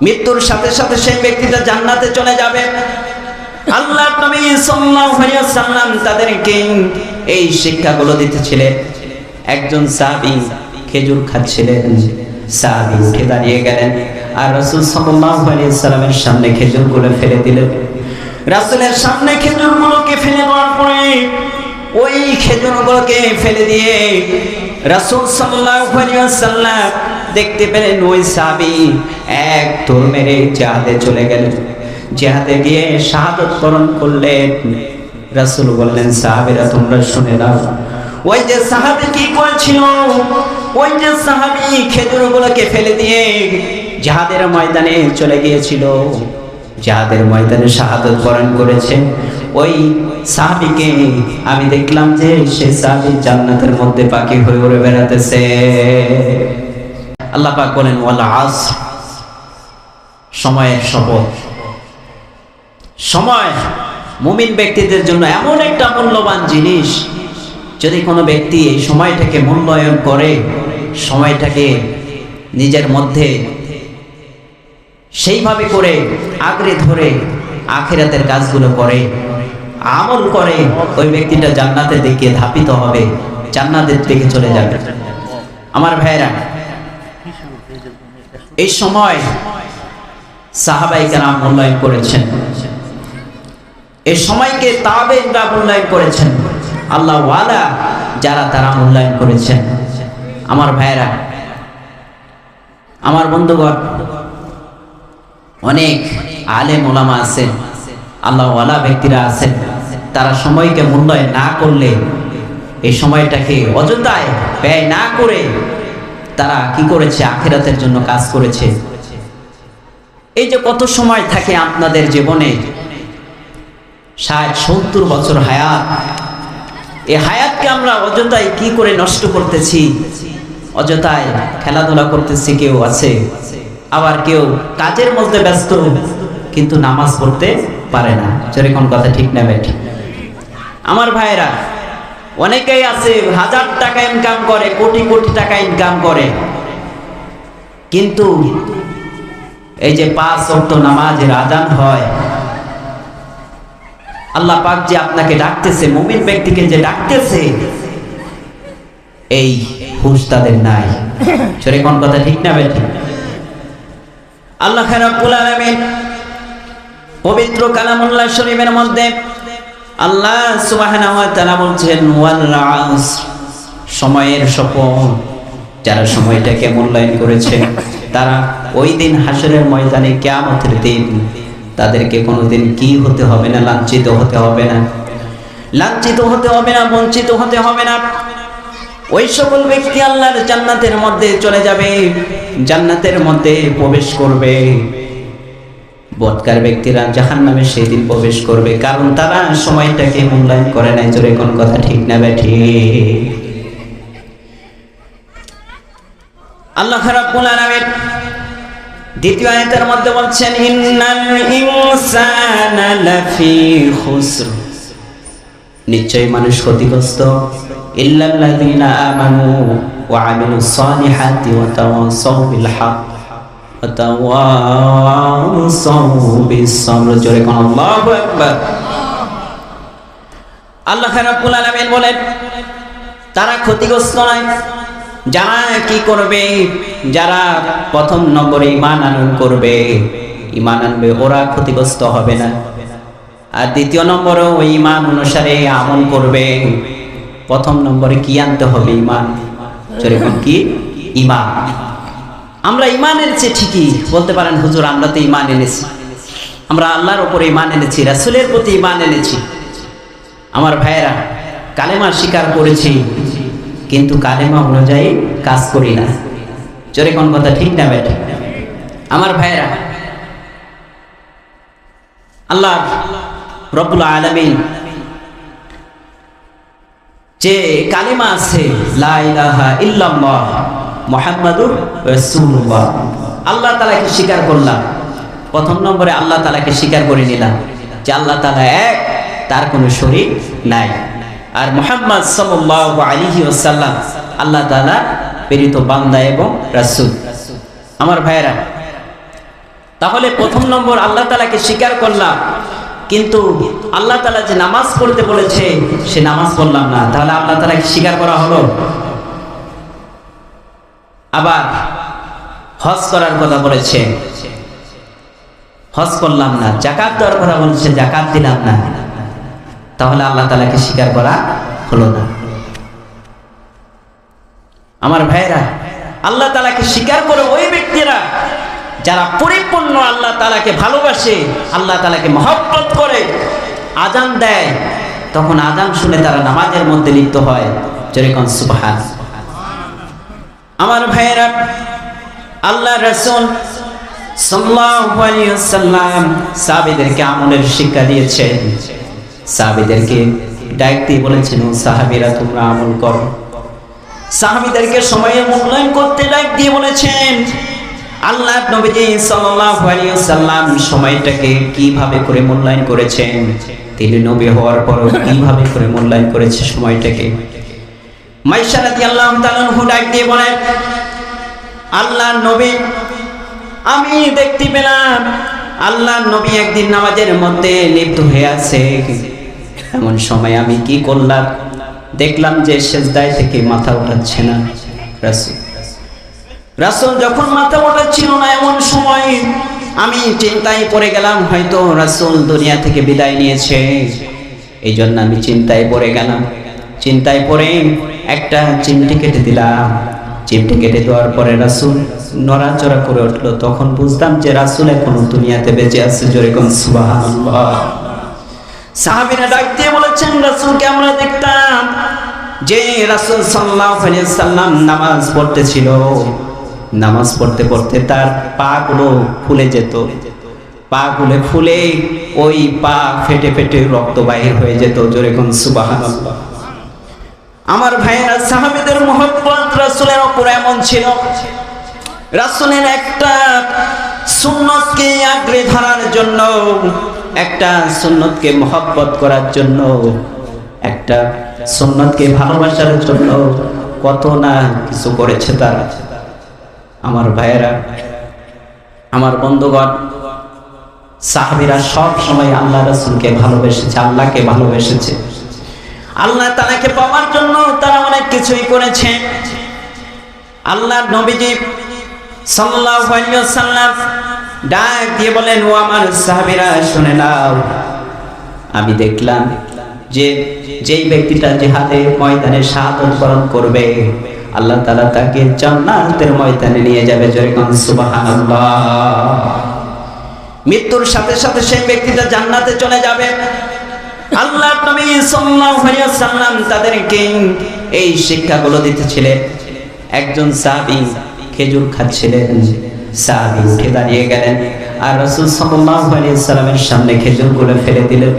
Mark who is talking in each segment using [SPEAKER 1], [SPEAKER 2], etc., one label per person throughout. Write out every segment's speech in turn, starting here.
[SPEAKER 1] মৃত্যুর সাথে সাথে সেই ব্যক্তিটা জান্নাতে চলে যাবে। আল্লাহর নবী সাল্লাল্লাহু আলাইহি ওয়াসাল্লাম তাদেরকে এই শিক্ষাগুলো দিতেছিলেন। একজন সাহাবী খেজুর খাচ্ছিলেন, সাহাবী উঠে দাঁড়িয়ে গেলেন আর রাসূল সাল্লাল্লাহু আলাইহি ওয়াসাল্লামের সামনে খেজুরগুলো ফেলে দিলেন। রাসূলের সামনে খেজুরগুলোকে ফেলে দেওয়ার পরে ওই খেজুরগুলোকে ফেলে দিয়ে রাসূল সাল্লাল্লাহু আলাইহি ওয়াসাল্লাম দেখতে পেলেন ওই সাহাবী এক দৌড় মেরে জিহাদে চলে গেলেন। জিহাদে গিয়ে শাহাদাত বরণ করলেন। রাসূল বললেন, সাহাবীরা তোমরা শুনে নাও, ওই যে সাহাবী কি করেছিল, ওই যে সাহাবী খেজুরগুলোকে ফেলে দিয়ে জিহাদের ময়দানে চলে গিয়েছিল, জিহাদের ময়দানে শাহাদাত বরণ করেছে, ওই সাহাবীকে আমি দেখলাম যে সেই সাহাবী জান্নাতের মধ্যে পাখি হয়ে উড়ে বেড়াতেছে। আল্লাহ পাক বলেন, ওয়াল আসর, সময়ের শপথ। সময় মুমিন ব্যক্তিদের জন্য এমন একটা মূল্যবান জিনিস, যদি কোনো ব্যক্তি এই সময়টাকে মূল্যায়ন করে, সময়টাকে নিজের মধ্যে সেইভাবে করে আঁকড়ে ধরে আখিরাতের কাজগুলো করে, আমল করে, ওই ব্যক্তিটা জান্নাতের দিকে ধাপিত হবে, জান্নাতের দিকে চলে যাবে। আমার ভাইরা, এই সময় সাহাবায়ে কেরাম মূল্যায়ন করেছেন, এই সময়কে তাবেঈনরা মূল্যায়ন করেছেন, আল্লাহ ওয়ালা যারা তারা মূল্যায়ন করেছেন। আমার ভাইরা, আমার বন্ধুগণ, অনেক আলেম ওলামা আছেন, আল্লাহ ওয়ালা ব্যক্তিরা আছেন, তারা সময়কে মূল্যায়ন না করলে, এই সময়টাকে অযথায় ব্যয় না করে তারা কি করেছে, আখিরাতের জন্য কাজ করেছে। এই যে কত সময় থাকে আপনাদের জীবনে, 60-70 বছর হায়াত, এই হায়াতকে আমরা অযথায় কি করে নষ্ট করতেছি, অযথায় খেলাধুলা করতেছি কেউ আছে, আবার কেউ কাজের মধ্যে ব্যস্ত কিন্তু নামাজ পড়তে পারে না। যেরকম কথা ঠিক না বেঠিক? আমার ভাইয়েরা, অনেকেই আছে 1000 টাকা ইনকাম করে, কোটি কোটি টাকা ইনকাম করে, কিন্তু এই যে 5 ওয়াক্ত নামাজের আযান হয়, আল্লাহ পাক যে আপনাকে ডাকতেছে, মুমিন ব্যক্তিকে যে ডাকতেছে, এই হুঁশ তাদের নাই। যেরকম কথা ঠিক না বেঠিক? আল্লাহ রাব্বুল আলামিন পবিত্র কালামুল্লাহ শরীফের মধ্যে আল্লাহ সুবহানাহু ওয়া তাআলা বলছেন, ওয়াল আসর, সময়ের শপথ। যারা সময়টাকে মূল্যায়ন করেছে তারা ওই দিন হাসরের ময়দানে, কিয়ামতের দিন, তাদেরকে কোনোদিন কি হতে হবে না, লাঞ্ছিত হতে হবে না, লাঞ্ছিত হতে হবে না, বঞ্চিত হতে হবে না। ওই সকল ব্যক্তি আল্লাহর জান্নাতের মধ্যে চলে যাবে, জান্নাতের মধ্যে প্রবেশ করবে। বদকার ব্যক্তিরা জাহান্নামে সেই দিন প্রবেশ করবে, কারণ তারা সময়টাকে মূল্যায়ন করে নাই। জোরে কোন কথা ঠিক না বেঠিক? আল্লাহ রাব্বুল আলামিন দ্বিতীয় আয়াতের মধ্যে বলছেন, ইন্নাল ইনসানা লাফি খুসর, নিশ্চয়ই মানুষ ক্ষতিগ্রস্ত, ইল্লাল্লাযীনা আমানু ওয়া আমিলুস সালিহাতি ওয়া তাওয়াসাউ বিল হক ওয়া তাওয়াসাউ বিস sabr। জোরে কোন আল্লাহু আকবার। আল্লাহ রাব্বুল আলামিন বলেন, তারা ক্ষতিগ্রস্ত নয়। যারা কি করবে, যারা প্রথম নম্বরে ঈমান আনয়ন করবে, ঈমান আনবে, ওরা ক্ষতিগ্রস্ত হবে না। আর দ্বিতীয় নম্বরে ওই ঈমান অনুসারে আমল করবে। প্রথম নম্বরে কি আনতে হবে? ঈমান। যেরকম কি ঈমান, আমরা ঈমান এনেছি ঠিকই, বলতে পারেন হুজুর আমরা তো ঈমান এনেছি, আমরা আল্লাহর উপরে ঈমান এনেছি, রাসূলের প্রতি ঈমান এনেছি। আমার ভাইয়েরা, কালেমা স্বীকার করেছি কিন্তু কালেমা অনুযায়ী কাজ করি না। জোরে কোন কথা ঠিক না বেঠিক? আমার ভাইয়েরা, আল্লাহ রব্বুল আলামিন যে কালিমা আছে, লা ইলাহা ইল্লাল্লাহ মুহাম্মাদুর রাসূলুল্লাহ, আল্লাহ তাআলাকে স্বীকার করলাম। প্রথম নম্বরে আল্লাহ তাআলাকে স্বীকার করে নিলাম যে আল্লাহ তাআলা এক, তার কোনো শরীক নাই। আর মুহাম্মদ সাল্লাল্লাহু আলাইহি ওয়াসাল্লাম আল্লাহ তাআলা প্রেরিত বান্দা এবং রাসূল। আমার ভাইয়েরা, তাহলে প্রথম নম্বর আল্লাহ তাআলাকে স্বীকার করলাম, কিন্তু আল্লাহ তাআলা যে নামাজ পড়তে বলেছে সে নামাজ পড়লাম না, তাহলে আল্লাহ তাআলাকে স্বীকার করা হলো। আবার হজ করার কথা বলেছে, হজ করলাম না। যাকাত দেওয়ার কথা বলেছে, যাকাত দিলাম না, তাহলে আল্লাহ তাআলাকে স্বীকার করা হলো না। আমার ভাইরা, আল্লাহ তাআলাকে স্বীকার করে ওই ব্যক্তিরা যারা পরিপূর্ণ আল্লাহ তাআলাকে ভালোবাসে, আল্লাহ তাআলাকে মহব্বত করে, আজান দেয়, তখন আজান শুনে তারা নামাজের মধ্যে লিপ্ত হয়। যেরকম সুবহান। আমার ভাইরা, আল্লাহ রাসূল সাল্লাল্লাহু আলাইহি ওয়াসাল্লাম সাহাবীদেরকে আমলের শিক্ষা দিয়েছেন। সাহাবীদেরকে ডাক দিয়ে বলেছেন, ও সাহাবীরা তোমরা আমল করো। সাহাবীদেরকে সময়ের মূল্যায়ন করতে ডাক দিয়ে বলেছেন। আল্লাহ নবীজি সাল্লাল্লাহু আলাইহি ওয়াসাল্লাম সময়টাকে কিভাবে করে মূল্যায়ন করেছেন, তিনি নবী হওয়ার পর কিভাবে করে মূল্যায়ন করেছে সময়টাকে। মাইশা রাদিয়াল্লাহু তাআলা আনহা ডাক দিয়ে বলেন, আল্লাহর নবী, আমি দেখতে পেলাম আল্লাহর নবী একদিন নামাজের মধ্যে লিপ্ত হয়ে আছে। এমন সময় আমি কি করলাম, দেখলাম যে সিজদায় থেকে মাথা উঠাচ্ছে না। রাসূল যখন মাথা উঠাচ্ছিল না, এমন সময় আমি চিন্তায় পড়ে গেলাম, হয়তো রাসূল দুনিয়া থেকে বিদায় নিয়েছে। এই জন্য আমি চিন্তায় পড়ে গেলাম। চিন্তায় পড়ে একটা চিমটি কেটে দিলাম। চিমটি কেটে দেওয়ার পরে রাসূল নড়াচড়া করে উঠলো। তখন বুঝলাম যে রাসূল এখনো দুনিয়াতে বেঁচে আছে। জোরে কোন সুবহানাল্লাহ। সাহাবীরা ডাক দিয়ে বলেছেন, রাসূলকে আমরা দেখতাম যে রাসূল সাল্লাল্লাহু আলাইহি ওয়াসাল্লাম নামাজ পড়তেছিল। নামাজ পড়তে পড়তে তার পা গুলো ফুলে যেত। পা গুলো ফুলে ওই পা ফেটে ফেটে রক্ত বাইর হয়ে যেত। জোরে কোন সুবহানাল্লাহ। আমার ভাইয়েরা, সাহাবীদের মহব্বত রাসূলের উপর এমন ছিল, রাসূলের একটা সুন্নতকে আঁকড়ে ধরার জন্য, একটা সুন্নতকে মহব্বত করার জন্য, একটা সুন্নতকে ভালোবাসার জন্য কত না কিছু করেছে তারা। আমার ভাইয়েরা, আমার বন্ধুগণ, সাহাবীরা সব সময় আল্লাহ রাসূলকে ভালোবেসেছে, আল্লাহকে ভালোবেসেছে। আল্লাহ তাআলাকে পাওয়ার জন্য তারা অনেক কিছুই করেছে। আল্লাহর নবীজি সাল্লাল্লাহু আলাইহি ওয়াসাল্লাম ডাক দিয়ে বলেন, ও আমার সাহাবীরা শুনে নাও, আমি দেখলাম যে যেই ব্যক্তিটা জিহাদের ময়দানে শাহাদাত বরণ করবে, আল্লাহ তাআলা তাকে জান্নাতের ময়দানে নিয়ে যাবে। জোরে কোন সুবহানাল্লাহ। মৃত্যুর সাথে সাথে সেই ব্যক্তিটা জান্নাতে চলে যাবে। আল্লাহর নবী সাল্লাল্লাহু আলাইহি ওয়াসাল্লাম তাদেরকে এই শিক্ষাগুলো দিতেছিলেন। একজন সাহাবী খেজুর খাচ্ছিলেন। সাহাবী উঠে দাঁড়িয়ে গেলেন আর রাসূল সাল্লাল্লাহু আলাইহি ওয়াসাল্লামের সামনে খেজুরগুলো ফেলে দিলেন।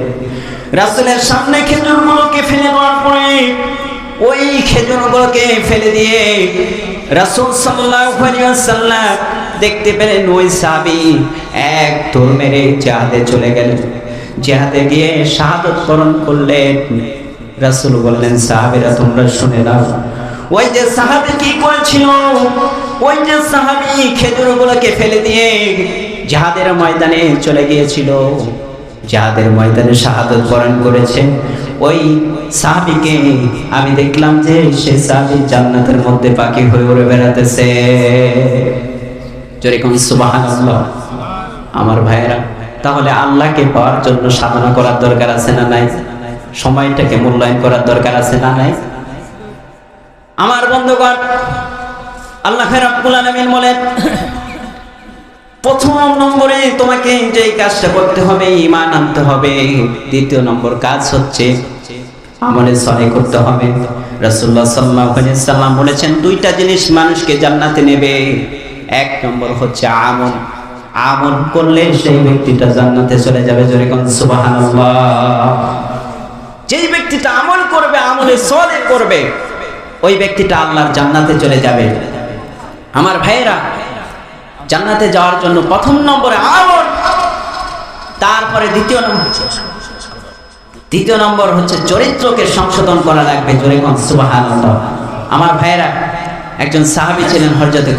[SPEAKER 1] রাসূলের সামনে খেজুরগুলোকে ফেলে দেওয়ার পরে ওই খেজুরগুলোকে ফেলে দিয়ে রাসূল সাল্লাল্লাহু আলাইহি ওয়াসাল্লাম দেখতে পেলেন ওই সাহাবী এক দৌড় মেরে জিহাদে চলে গেলেন। জিহাদে গিয়ে শাহাদাত বরণ করলেন। রাসূল বললেন, সাহাবীরা তোমরা শুনে নাও, ওই যে সাহাবী কি করেছিল, ওই যে সাহাবী খেজুরগুলোকে ফেলে দিয়ে জিহাদের ময়দানে চলে গিয়েছিল, জিহাদের ময়দানে শাহাদাত বরণ করেছে, ওই সাহাবীকে আমি দেখলাম যে সে সাহাবী জান্নাতের মধ্যে পাখি হয়ে উড়ে বেড়াতেছে। জোরে কোন সুবহানাল্লাহ। আমার ভাইয়েরা, তাহলে আল্লাহকে পাওয়ার জন্য সাধনা করার দরকার আছে না নাই? সময়টাকে মূল্যায়ন করার দরকার আছে না নাই? আমার বন্ধুগণ, আল্লাহ রাব্বুল আলামিন বলেন, প্রথম নম্বরে তোমাকে যে কাজটা করতে হবে, ঈমান আনতে হবে। দ্বিতীয় নম্বর কাজ হচ্ছে আমলে সলে করতে হবে। রাসূলুল্লাহ সাল্লাল্লাহু আলাইহি ওয়াসাল্লাম বলেছেন, দুইটা জিনিস মানুষকে জান্নাতে নেবে। এক নম্বর হচ্ছে আমল। আমল করলে সেই ব্যক্তিটা জান্নাতে চলে যাবে। জোরে কোন সুবহানাল্লাহ। যেই ব্যক্তিটা আমল করবে, আমলে সলে করবে, ওই ব্যক্তিটা আল্লাহর জান্নাতে চলে যাবে। আমার ভাইয়েরা, জান্নাতে যাওয়ার জন্য প্রথম নম্বরে আমল, তারপরে দ্বিতীয় নম্বর হচ্ছে চরিত্রকে সংশোধন করা লাগবে। জোরে কোন সুবহানাল্লাহ। আমার ভাইয়েরা, একজন সাহাবী ছিলেন হযরতে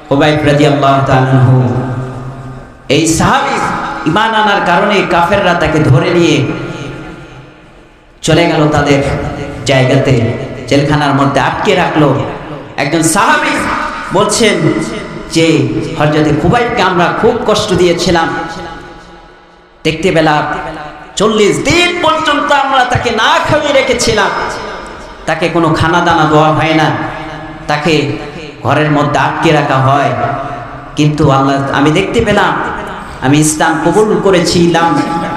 [SPEAKER 1] খুবাইব রাদিয়াল্লাহু তাআলা আনহু। এই সাহাবী ঈমান আনার কারণে কাফেররা তাকে ধরে নিয়ে চলে গেল তাদের জায়গাতে, জেলখানার মধ্যে আটকে রাখলো। একজন সাহাবী বলছেন যে হযরতে খুবাইবকে আমরা খুব কষ্ট দিয়েছিলাম, দেখতে পেলাম 40 দিন পর্যন্ত আমরা তাকে না খাইয়ে রেখেছিলাম, তাকে কোনো খানা দানা দেওয়া হয় না, তাকে ঘরের মধ্যে আটকে রাখা হয়। কিন্তু আল্লাহ, আমি দেখতে পেলাম, আমি ইসলাম কবুল করেছিলাম,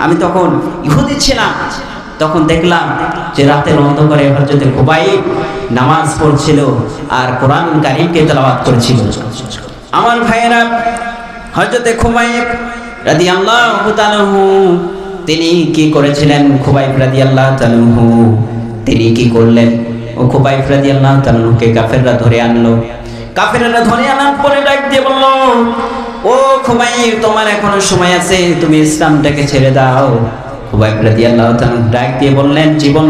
[SPEAKER 1] আমি তখন ইহুদি ছিলাম, তখন দেখলাম যে রাতের অন্ধকারে হযরতে খুবাইব নামাজ পড়ছিল আর কোরআন কারীমকে তেলাওয়াত করেছিল। আমার ভাইয়েরা, হযরতে খুবাইব রাদিয়াল্লাহু তাআলা তিনি কি করেছিলেন? খুবাইব রাদিয়াল্লাহু তাআলা তিনি কি করলেন? ও খুবাইব রাদিয়াল্লাহু তাআলাকে কাফেররা ধরে আনলো। কাফেররা ধরে আনার পরে ডাক দিয়ে বলল, ও খুবাইব, তোমার এখনো সময় আছে, তুমি ইসলামটাকে ছেড়ে দাও। খুবাইব রাদিয়াল্লাহু তাআলা ডাক দিয়ে বললেন, জীবন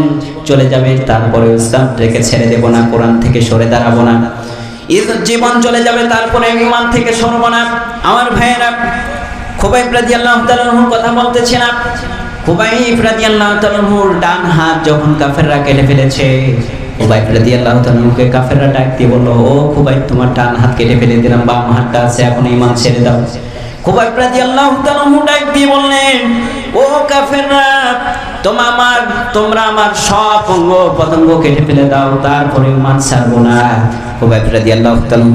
[SPEAKER 1] চলে যাবে তারপরে ইসলামটাকে ছেড়ে দেব না, কোরআন থেকে সরে দাঁড়াবো না। জীবন চলে যাবে তারপরে ঈমান থেকে সরবো না। আমার ভাইয়েরা, খুবাইব রাদিয়াল্লাহু তাআলার কথা বলতেছি না। খুবাইব রাদিয়াল্লাহু তাআলার ডান হাত যখন কাফেররা কেটে ফেলেছে, খুবাইব রাদিয়াল্লাহু তাআলাকে কাফেররা ডাক দিয়ে বলল, ও খুবাইব, তোমার ডান হাত কেটে ফেলে দিলাম, বাম হাতটা আছে, এখন ঈমান ছেড়ে দাও। খুবাইব রাদিয়াল্লাহু তাআলা ডাক দিয়ে বললেন, ও কাফেররা, তোমরা আমার সব অঙ্গ পতঙ্গ কেটে ফেলে দাও, তারপরে ঈমান ছাড়বো না। খুবাইব রাদিয়াল্লাহু তাআলা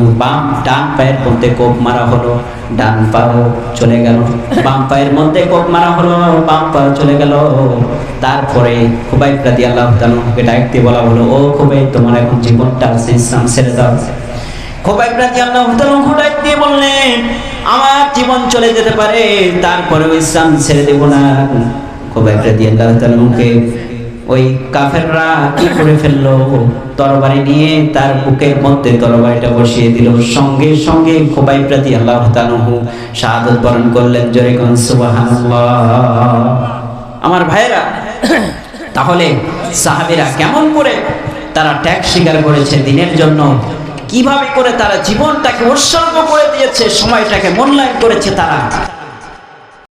[SPEAKER 1] ডান পায়ের মধ্যে কোপ মারা হলো, ডান পাও চলে গেল, বাম পায়ের মধ্যে কোপ মারা হলো, বাম পা চলে গেল। তারপরে খুবাইব রাদিয়াল্লাহু তাআলাকে ডাক দিয়ে বলা হলো, ও খুবাইব, তোমার এখন জীবনটা আছে, ইসলাম ছেড়ে দাও। খুবাইব রাদিয়াল্লাহু তাআলা ডাক দিয়ে বললেন, আমার জীবন চলে যেতে পারে, তারপরে ইসলাম ছেড়ে দেব না। খুবাইব রাদিয়াল্লাহু তাআলাকে ওই কাফেররা কি করে ফেললো? তরবারি নিয়ে তার বুকের মধ্যে তরবারিটা বসিয়ে দিল। সঙ্গে সঙ্গে খুবাইব রাদিয়াল্লাহু তাআলা শাহাদাত বরণ করলেন। জোরে কোন সুবহানাল্লাহ। আমার ভাইরা, তাহলে সাহাবীরা কেমন করে তারা ত্যাগ স্বীকার করেছে দ্বীনের জন্য, কিভাবে করে তারা জীবনটাকে উৎসর্গ করে দিয়েছে, সময়টাকে মূল্যায়ন করেছে তারা।